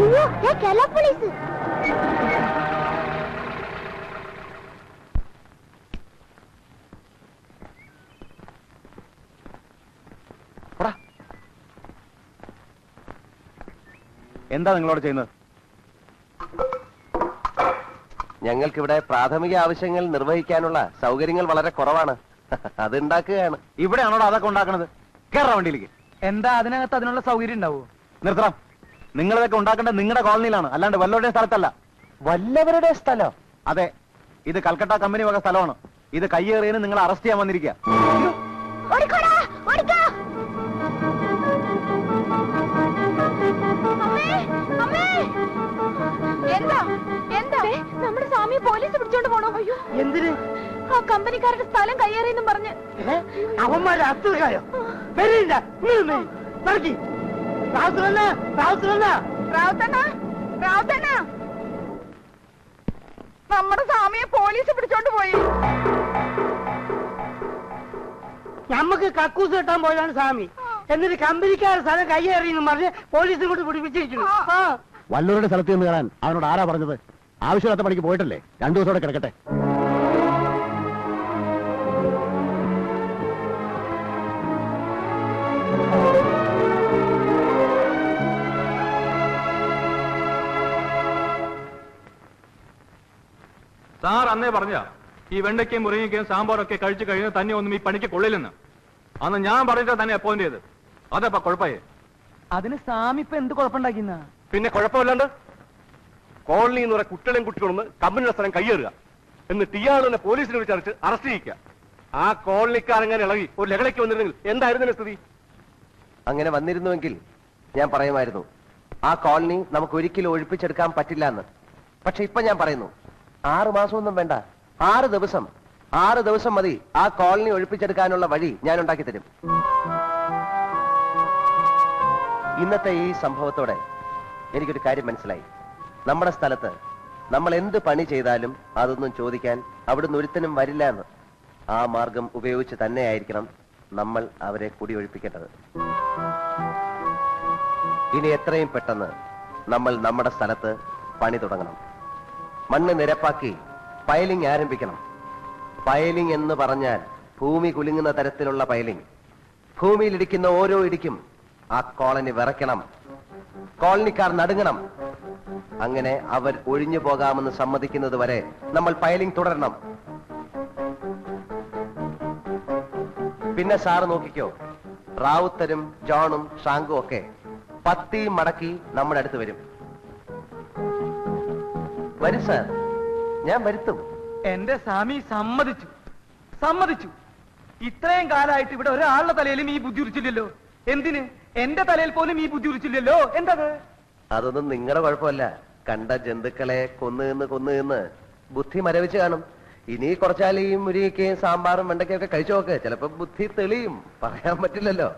അയ്യോ കേരള പോലീസ്. എന്താ നിങ്ങളോട് ചെയ്യുന്നത്? ഞങ്ങൾക്കിവിടെ പ്രാഥമിക ആവശ്യങ്ങൾ നിർവഹിക്കാനുള്ള സൗകര്യങ്ങൾ വളരെ കുറവാണ്. അതുണ്ടാക്കുകയാണ്. ഇവിടെയാണോ അതൊക്കെ ഉണ്ടാക്കണത്? കേരള വണ്ടിയിലേക്ക്. എന്താ അതിനകത്ത് അതിനുള്ള സൗകര്യം ഉണ്ടാവോ? നിർത്തണം. നിങ്ങളിതൊക്കെ ഉണ്ടാക്കേണ്ടത് നിങ്ങളുടെ കോളനിയിലാണ്, അല്ലാണ്ട് വല്ലവരുടെ സ്ഥലത്തല്ല. വല്ലവരുടെ സ്ഥലം? അതെ, ഇത് കൽക്കട്ട കമ്പനി വക സ്ഥലമാണ്. ഇത് കയ്യേറിയതിന് നിങ്ങൾ അറസ്റ്റ് ചെയ്യാൻ വന്നിരിക്കുക. എന്താ എന്താ നമ്മുടെ സ്വാമിയെ പോലീസ് പിടിച്ചോണ്ട് പോണോ? അയ്യോ എന്തിന്? ആ കമ്പനിക്കാരുടെ സ്ഥലം കയ്യേറിയെന്നും പറഞ്ഞ്. അവന്മാരെ അത്തുകായോ? നമ്മുടെ സ്വാമിയെ പോലീസ് പിടിച്ചോണ്ട് പോയി. നമുക്ക് കക്കൂസ് കെട്ടാൻ പോയതാണ് സ്വാമി. എന്നിട്ട് കമ്പനിക്കാരുടെ സ്ഥലം കയ്യേറിയെന്നും പറഞ്ഞ് പോലീസിനെ കൊണ്ട് പിടിപ്പിച്ചിരിക്കുന്നു. വല്ലവരുടെ സ്ഥലത്ത് നിന്ന് കയറാൻ അവനോട് ആരാ പറഞ്ഞത്? ആവശ്യമില്ലാത്ത പണിക്ക് പോയിട്ടല്ലേ? 2 ദിവസം കൂടെ കിടക്കട്ടെ. സാർ അന്നേ പറഞ്ഞ ഈ വെണ്ടയ്ക്കയും മുരിങ്ങയ്ക്കയും സാമ്പാറൊക്കെ കഴിച്ചു കഴിഞ്ഞാൽ തന്നെ ഒന്നും ഈ പണിക്ക് കൊള്ളില്ലെന്ന്. അന്ന് ഞാൻ പറഞ്ഞിട്ട് തന്നെ അപ്പോയിന്റ് ചെയ്ത്. അതപ്പ കുഴപ്പമായി. അതിന് സ്വാമി ഇപ്പൊ എന്ത് കുഴപ്പമുണ്ടാക്കിന്ന? പിന്നെ കുഴപ്പമില്ലാണ്ട് കോളനി എന്ന് പറയുന്ന കുട്ടികളെയും കുട്ടികളൊന്ന് കമ്പനിയുടെ സ്ഥലം കയ്യേറുക, എന്നിട്ട് ഇയാളെ പോലീസിനെ വിളിച്ചറിച്ച് അറസ്റ്റ് ചെയ്യിക്കുക. ആ കോളനിക്കാരങ്ങനെ ഇളകി ഒരു ലഹളയ്ക്ക് വന്നിരുന്നെങ്കിൽ എന്തായിരുന്നു സ്ഥിതി? അങ്ങനെ വന്നിരുന്നുവെങ്കിൽ ഞാൻ പറയുമായിരുന്നു ആ കോളനി നമുക്ക് ഒരിക്കലും ഒഴിപ്പിച്ചെടുക്കാൻ പറ്റില്ല എന്ന്. പക്ഷെ ഇപ്പൊ ഞാൻ പറയുന്നു 6 മാസമൊന്നും വേണ്ട, 6 ദിവസം 6 ദിവസം മതി ആ കോളനി ഒഴിപ്പിച്ചെടുക്കാനുള്ള വഴി ഞാൻ ഉണ്ടാക്കി തരും. ഇന്നത്തെ ഈ സംഭവത്തോടെ എനിക്കൊരു കാര്യം മനസ്സിലായി. നമ്മുടെ സ്ഥലത്ത് നമ്മൾ എന്ത് പണി ചെയ്താലും അതൊന്നും ചോദിക്കാൻ അവിടുന്ന് ഒരുത്തനും വരില്ല എന്ന്. ആ മാർഗം ഉപയോഗിച്ച് തന്നെയായിരിക്കണം നമ്മൾ അവരെ കുടിയൊഴിപ്പിക്കേണ്ടത്. ഇനി എത്രയും പെട്ടെന്ന് നമ്മൾ നമ്മുടെ സ്ഥലത്ത് പണി തുടങ്ങണം. മണ്ണ് നിരപ്പാക്കി പൈലിംഗ് ആരംഭിക്കണം. പൈലിംഗ് എന്ന് പറഞ്ഞാൽ ഭൂമി കുലുങ്ങുന്ന തരത്തിലുള്ള പൈലിംഗ്. ഭൂമിയിലിടിക്കുന്ന ഓരോ ഇടിക്കും ആ കോളനി വിറയ്ക്കണം, കോളനിക്കാർ നടുങ്ങണം. അങ്ങനെ അവർ ഒഴിഞ്ഞു പോകാമെന്ന് സമ്മതിക്കുന്നത് വരെ നമ്മൾ പൈലിംഗ് തുടരണം. പിന്നെ സാറ് നോക്കിക്കോ, റാവുത്തരും ജോണും ഷാങ്കും ഒക്കെ പത്തിയും മടക്കി നമ്മുടെ അടുത്ത് വരും. വരും സാർ, ഞാൻ വരുത്തും. എന്റെ സ്വാമി സമ്മതിച്ചു സമ്മതിച്ചു. ഇത്രയും കാലമായിട്ട് ഇവിടെ ഒരാളുടെ തലയിലും ഈ ബുദ്ധി ഉരിച്ചില്ലല്ലോ. എന്തിന്? എന്റെ തലയിൽ പോലും ഈ ബുദ്ധി ഉരിച്ചില്ലല്ലോ. എന്തത്? അതൊന്നും നിങ്ങളുടെ കുഴപ്പമല്ല. കണ്ട ജന്തുക്കളെ കൊന്നു ബുദ്ധി മരവിച്ച് കാണും. ഇനി കുറച്ചാൽ ഈ മുരിങ്ങയ്ക്കയും സാമ്പാറും വെണ്ടയ്ക്കൊക്കെ കഴിച്ചു നോക്ക്, ചിലപ്പോ ബുദ്ധി തെളിയും. പറയാൻ പറ്റില്ലല്ലോ.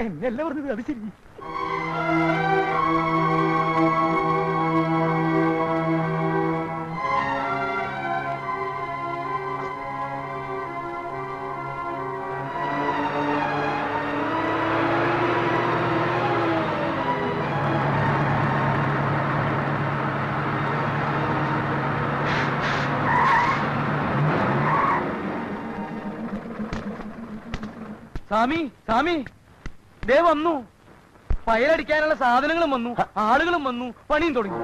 എന്നല്ല പറഞ്ഞത്, അത് ശരി. സ്വാമി സ്വാമി ദേ വന്നു. ഫയലടിക്കാനുള്ള സാധനങ്ങളും വന്നു, ആളുകളും വന്നു, പണിയും തുടങ്ങി.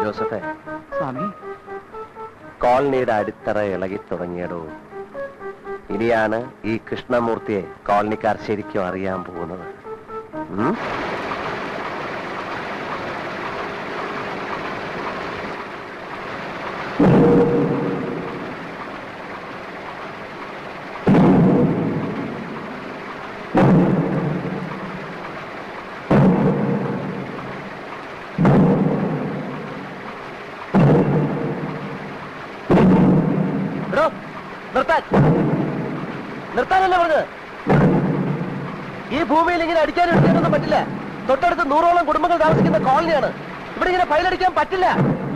ജോസഫേ, സ്വാമി, കോളനിയുടെ അടിത്തറ ഇളകി തുടങ്ങിയടോ. ഇനിയാണ് ഈ കൃഷ്ണമൂർത്തിയെ കോളനിക്കാർ ശരിക്കും അറിയാൻ പോകുന്നത്. നിർത്താനല്ലേ പറഞ്ഞത്? ഈ ഭൂമിയിൽ ഇങ്ങനെ അടിക്കാനും എടുക്കാനൊന്നും പറ്റില്ല. തൊട്ടടുത്ത് 100ഓളം കുടുംബങ്ങൾ താമസിക്കുന്ന കോളനിയാണ്. ഇവിടെ ഇങ്ങനെ ഫയലടിക്കാൻ പറ്റില്ല.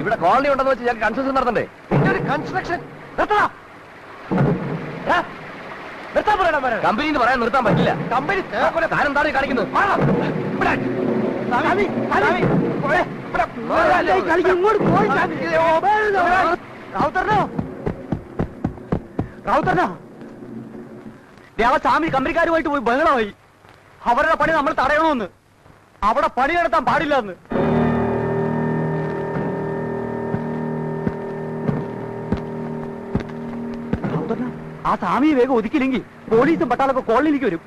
ഇവിടെ കോളനി ഉണ്ടെന്ന് വെച്ച് ഞങ്ങൾക്ക് കൺസ്ട്രക്ഷൻ നടത്തണ്ടേ? ഇതിന്റെ ഒരു കൺസ്ട്രക്ഷൻ നിർത്താൻ പറയണം. കമ്പനി പറയാൻ നിർത്താൻ പറ്റില്ല. കമ്പനി താരം താഴെ കാണിക്കുന്നത്. സ്വാമി കമ്പനിക്കാരുമായിട്ട് പോയി ബഹളമായി. അവരുടെ പണി നമ്മൾ തടയണമെന്ന്. അവിടെ പണി നടത്താൻ പാടില്ല എന്ന്. ആ സ്വാമിയെ വേഗം ഒതുക്കില്ലെങ്കിൽ പോലീസും പട്ടാളൊക്കെ കോളനിയിലേക്ക് വരും.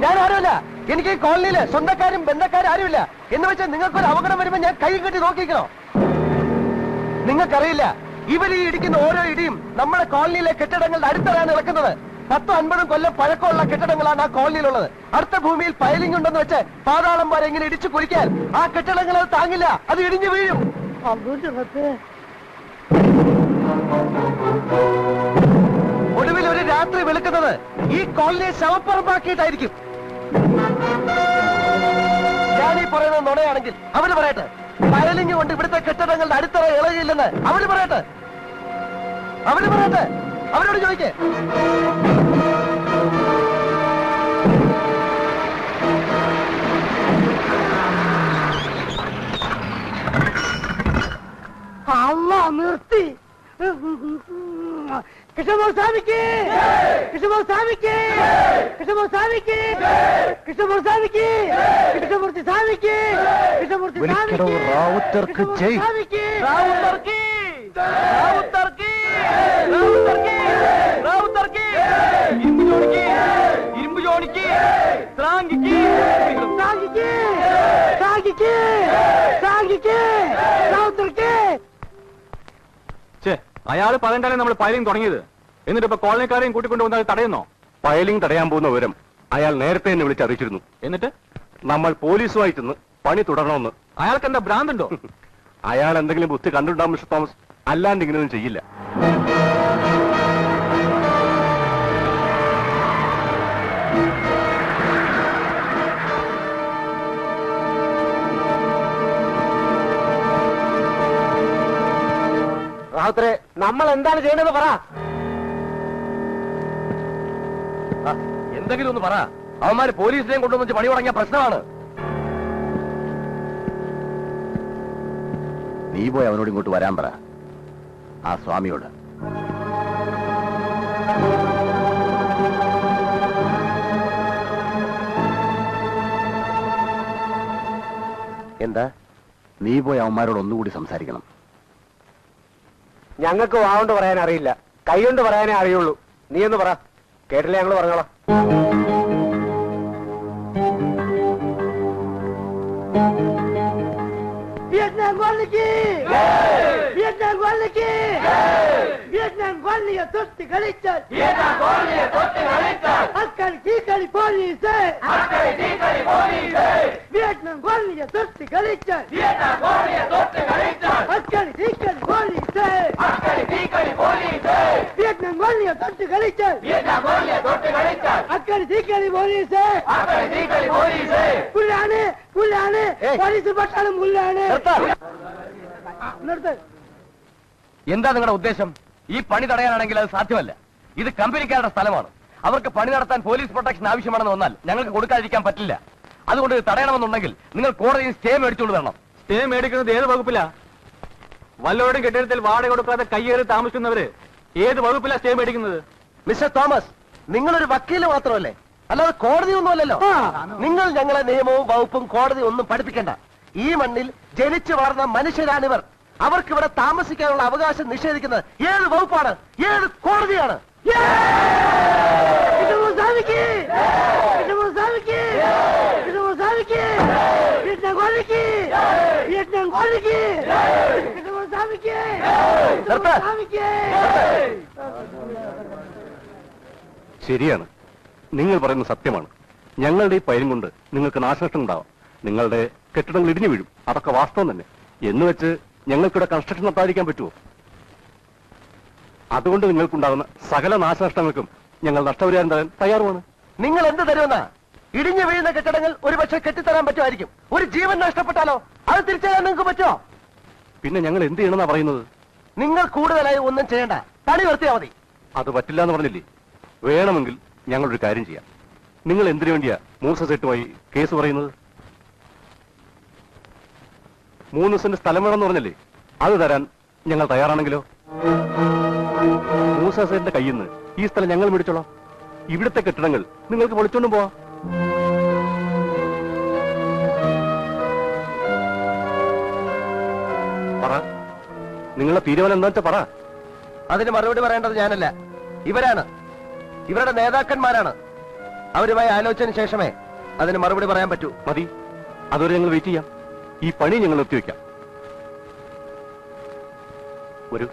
ഞാനാരുമല്ല. എനിക്ക് ഈ കോളനിയില് സ്വന്തക്കാരും ബന്ധക്കാരും ആരുമില്ല. എന്ന് വെച്ചാൽ നിങ്ങൾക്കൊരു അപകടം വരുമ്പോ ഞാൻ കൈ കെട്ടി നോക്കിക്കണോ? നിങ്ങൾക്കറിയില്ല, ഇവർ ഈ ഇടിക്കുന്ന ഓരോ ഇടിയും നമ്മുടെ കോളനിയിലെ കെട്ടിടങ്ങളുടെ അടുത്തറാണ് ഇളക്കുന്നത്. 10-50 കൊല്ലം പഴക്കമുള്ള കെട്ടിടങ്ങളാണ് ആ കോളനിയിലുള്ളത്. അടുത്ത ഭൂമിയിൽ പൈലിംഗ് ഉണ്ടെന്ന് വെച്ച് പാതാളം വരെ ഇങ്ങനെ ഇടിച്ചു കുലിക്കാൻ ആ കെട്ടിടങ്ങൾ അത് താങ്ങില്ല. അത് ഇടിഞ്ഞു വീഴും. ഒടുവിൽ ഒരു രാത്രി വെളുക്കുന്നത് ഈ കോളനിയെ ശവപ്പറമ്പാക്കിയിട്ടായിരിക്കും. ഞാനീ പറയുന്നത് നുണയാണെങ്കിൽ അവര് പറയട്ടെ. പൈലിംഗ് കൊണ്ട് ഇവിടുത്തെ കെട്ടിടങ്ങളുടെ അടുത്തറ ഇളകിയില്ലെന്ന് അവര് പറയട്ടെ. അവരോട് ചോദിക്കേ. അല്ല നിർത്തി. കൃഷ്ണമൂർത്തിക്ക് കൃഷ്ണമൂർത്തിക്ക് കൃഷ്ണമൂർത്തിക്ക് കൃഷ്ണമൂർത്തിക്ക് കൃഷ്ണമൂർത്തി സ്വാമിക്ക് കൃഷ്ണമൂർത്തി റാവുത്തർക്ക് ജയ്. ഇരുമ്പ് ജോണിക്ക് സ്രാങ്കിക്ക് അയാള് പറയണ്ടാലേ നമ്മൾ പൈലിംഗ് തുടങ്ങിയത്. എന്നിട്ട് ഇപ്പൊ കോളനിക്കാരെയും കൂട്ടിക്കൊണ്ടുവന്നാൽ തടയുന്നോ? പൈലിംഗ് തടയാൻ പോകുന്ന വിവരം അയാൾ നേരത്തെ തന്നെ വിളിച്ചറിയിച്ചിരുന്നു. എന്നിട്ട് നമ്മൾ പോലീസുമായിട്ടൊന്ന് പണി തുടരണമെന്ന്. അയാൾക്ക് എന്താ ഭ്രാന്തുണ്ടോ? അയാൾ എന്തെങ്കിലും ബുദ്ധി കണ്ടിട്ടുണ്ടാവും മിസ്റ്റർ തോമസ്. അല്ലാണ്ട് ഇങ്ങനെയൊന്നും ചെയ്യില്ല. റാവുത്തരെ, നമ്മൾ എന്താണ് ചെയ്യേണ്ടത് പറ. എന്തെങ്കിലും ഒന്ന് പറ. അവന്മാര് പോലീസിനെയും കൊണ്ടുവന്ന് പണി തുടങ്ങിയ പ്രശ്നമാണ്. നീ പോയി അവനോട് ഇങ്ങോട്ട് വരാൻ പറ, ആ സ്വാമിയോട്. എന്താ? നീ പോയി അവന്മാരോട് ഒന്നുകൂടി സംസാരിക്കണം. ഞങ്ങൾക്ക് വാവുകൊണ്ട് പറയാൻ അറിയില്ല, കൈകൊണ്ട് പറയാനേ അറിയുള്ളൂ. നീ ഒന്ന് പറ. കേട്ടില്ല, ഞങ്ങൾ പറഞ്ഞോളാം. വിയറ്റ്നാം കോളനിക്ക് വിയറ്റ്നാം കോളനിക്ക് വിയറ്റ്നാം കോളനിയെ തൊട്ട് കളിച്ചാൽ അക്കളി തീക്കളി പോലീസ് വിയറ്റ്നാം കോളനിയെ തൊട്ട് കളിച്ചാൽ അക്കളി തീക്കളി പോലീസ് വിയറ്റ്നാം കോളനിയെ തൊട്ട് കളിച്ചാൽ അക്കളി തീക്കളി പോലീസ് പുല്ലാണ് പുല്ലാണ് പോലീസ് പട്ടാളം പുല്ലാണ്. എന്താ നിങ്ങളുടെ ഉദ്ദേശം? ഈ പണി തടയാനാണെങ്കിൽ അത് സാധ്യമല്ല. ഇത് കമ്പനിക്കാരുടെ സ്ഥലമാണ്. അവർക്ക് പണി നടത്താൻ പോലീസ് പ്രൊട്ടക്ഷൻ ആവശ്യമാണെന്ന് വന്നാൽ ഞങ്ങൾക്ക് കൊടുക്കാതിരിക്കാൻ പറ്റില്ല. അതുകൊണ്ട് ഇത് തടയണമെന്നുണ്ടെങ്കിൽ നിങ്ങൾ കോടതിയിൽ സ്റ്റേ മേടിച്ചുകൊണ്ട് വരണം. സ്റ്റേ മേടിക്കുന്നത് ഏത് വകുപ്പിലാ? വല്ലവരുടെയും കെട്ടിടത്തിൽ വാടക കൊടുക്കാതെ കയ്യേറി താമസിക്കുന്നവര് ഏത് വകുപ്പിലാ സ്റ്റേ മേടിക്കുന്നത്? മിസ്റ്റർ തോമസ്, നിങ്ങളൊരു വക്കീല് മാത്രമല്ലേ, അല്ലാതെ കോടതി ഒന്നുമല്ലല്ലോ. നിങ്ങൾ ഞങ്ങളെ നിയമവും വകുപ്പും കോടതി ഒന്നും പഠിപ്പിക്കണ്ട. ഈ മണ്ണിൽ ജനിച്ചു വളർന്ന മനുഷ്യരാണിവർ. അവർക്ക് ഇവിടെ താമസിക്കാനുള്ള അവകാശം നിഷേധിക്കുന്നത് ഏത് വകുപ്പാണ്, ഏത് കോടതിയാണ്? ശരിയാണ്, നിങ്ങൾ പറയുന്നത് സത്യമാണ്. ഞങ്ങളുടെ ഈ പൈലും കൊണ്ട് നിങ്ങൾക്ക് നാശനഷ്ടം ഉണ്ടാവാം. നിങ്ങളുടെ കെട്ടിടങ്ങൾ ഇടിഞ്ഞു വീഴും, അതൊക്കെ വാസ്തവം തന്നെ. എന്ന് വെച്ച് ഞങ്ങൾക്കിവിടെ കൺസ്ട്രക്ഷൻ നടത്താതിരിക്കാൻ പറ്റുമോ? അതുകൊണ്ട് നിങ്ങൾക്കുണ്ടാകുന്ന സകല നാശനഷ്ടങ്ങൾക്കും ഞങ്ങൾ നഷ്ടപരിഹാരം തരാൻ തയ്യാറുമാണ്. നിങ്ങൾ എന്ത് തരുമെന്നാ? ഇടിഞ്ഞു വീഴുന്ന കെട്ടിടങ്ങൾ ഒരുപക്ഷെ കെട്ടിത്തരാൻ പറ്റുമായിരിക്കും. ഒരു ജീവൻ നഷ്ടപ്പെട്ടാലോ അത് തിരിച്ചറിയാൻ നിങ്ങൾക്ക് പറ്റുമോ? പിന്നെ ഞങ്ങൾ എന്ത് ചെയ്യണമെന്നാ പറയുന്നത്? നിങ്ങൾ കൂടുതലായി ഒന്നും ചെയ്യണ്ട, പണി നിർത്തിയാൽ മതി. അത് പറ്റില്ല എന്ന് പറഞ്ഞില്ലേ? വേണമെങ്കിൽ ഞങ്ങളൊരു കാര്യം ചെയ്യാം. നിങ്ങൾ എന്തിനു വേണ്ടിയാ മൂസ സെറ്റുമായി കേസ് പറയുന്നത്? 3 സെന്റ് സ്ഥലം വേണമെന്ന് പറഞ്ഞല്ലേ? അത് തരാൻ ഞങ്ങൾ തയ്യാറാണെങ്കിലോ? മൂസ സെറ്റിന്റെ കയ്യിൽ നിന്ന് ഈ സ്ഥലം ഞങ്ങൾ മേടിച്ചോളാം. ഇവിടുത്തെ കെട്ടിടങ്ങൾ നിങ്ങൾക്ക് പൊളിച്ചോണ്ടും പോവാം. പറ, നിങ്ങളുടെ തീരുമാനം എന്താ വെച്ചാ പറ. അതിന് മറുപടി പറയേണ്ടത് ഞാനല്ല, ഇവരാണ്. ഇവരുടെ നേതാക്കന്മാരാണ്. അവരുമായി ആലോചിച്ചതിന് ശേഷമേ അതിന് മറുപടി പറയാൻ പറ്റൂ. മതി, അതുവരെ ഞങ്ങൾ വെയിറ്റ് ചെയ്യാം. ഈ പണി ഞങ്ങൾ നിർത്തിവെക്കാം. ഒരു